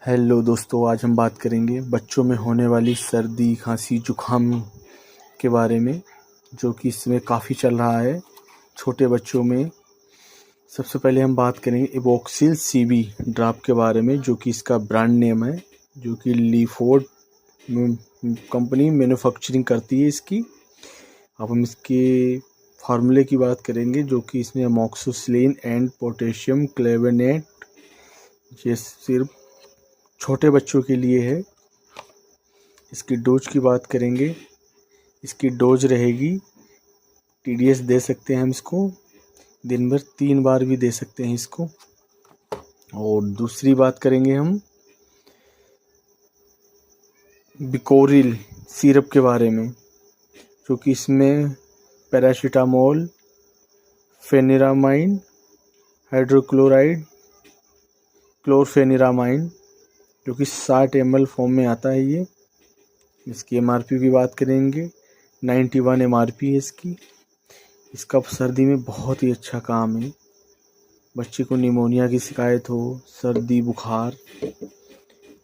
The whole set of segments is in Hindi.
हेलो दोस्तों, आज हम बात करेंगे बच्चों में होने वाली सर्दी खांसी जुकाम के बारे में, जो कि इसमें काफ़ी चल रहा है छोटे बच्चों में। सबसे पहले हम बात करेंगे इवोक्सिल सीबी ड्रॉप के बारे में, जो कि इसका ब्रांड नेम है, जो कि लीफोर्ड कंपनी मैन्युफैक्चरिंग करती है इसकी। अब हम इसके फार्मूले की बात करेंगे, जो कि इसमें अमोक्सिसिलिन एंड पोटेशियम क्लेवेनेट, ये सिर्फ छोटे बच्चों के लिए है। इसकी डोज की बात करेंगे, इसकी डोज रहेगी TDS दे सकते हैं हम इसको, दिन भर 3 बार भी दे सकते हैं इसको। और दूसरी बात करेंगे हम बिकोरिल सिरप के बारे में, जो कि इसमें पैरासीटामोल, फेनिरामाइन, हाइड्रोक्लोराइड, क्लोरफेनिरामाइन, जो कि 60 ml फॉर्म में आता है ये। इसकी MRP की बात करेंगे, 91 MRP है इसकी। इसका सर्दी में बहुत ही अच्छा काम है। बच्चे को निमोनिया की शिकायत हो, सर्दी बुखार।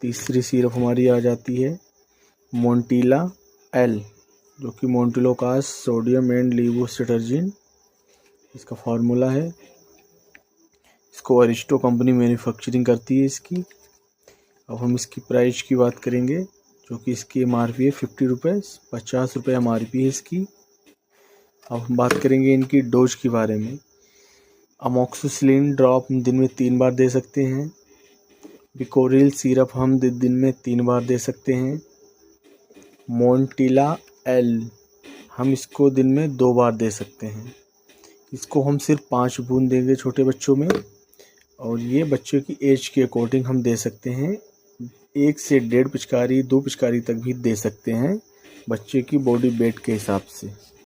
तीसरी सिरप हमारी आ जाती है मोंटिला एल, जो कि मोंटिलोकास सोडियम एंड लीवोसिट्रजिन इसका फार्मूला है। इसको अरिस्टो कंपनी मैन्युफैक्चरिंग करती है इसकी। अब हम इसकी प्राइस की बात करेंगे, जो कि इसकी MRP है 50 रुपये, 50 रुपये MRP है इसकी। अब हम बात करेंगे इनकी डोज के बारे में। अमोक्सिसिलिन ड्रॉप दिन में 3 बार दे सकते हैं। बिकोरिल सिरप हम दिन में 3 बार दे सकते हैं। मोंटिला एल हम इसको दिन में 2 बार दे सकते हैं। इसको हम सिर्फ 5 बूंद देंगे छोटे बच्चों में, और ये बच्चों की एज के अकॉर्डिंग हम दे सकते हैं। 1 से 1.5 पिचकारी, 2 पिचकारी तक भी दे सकते हैं, बच्चे की बॉडी वेट के हिसाब से।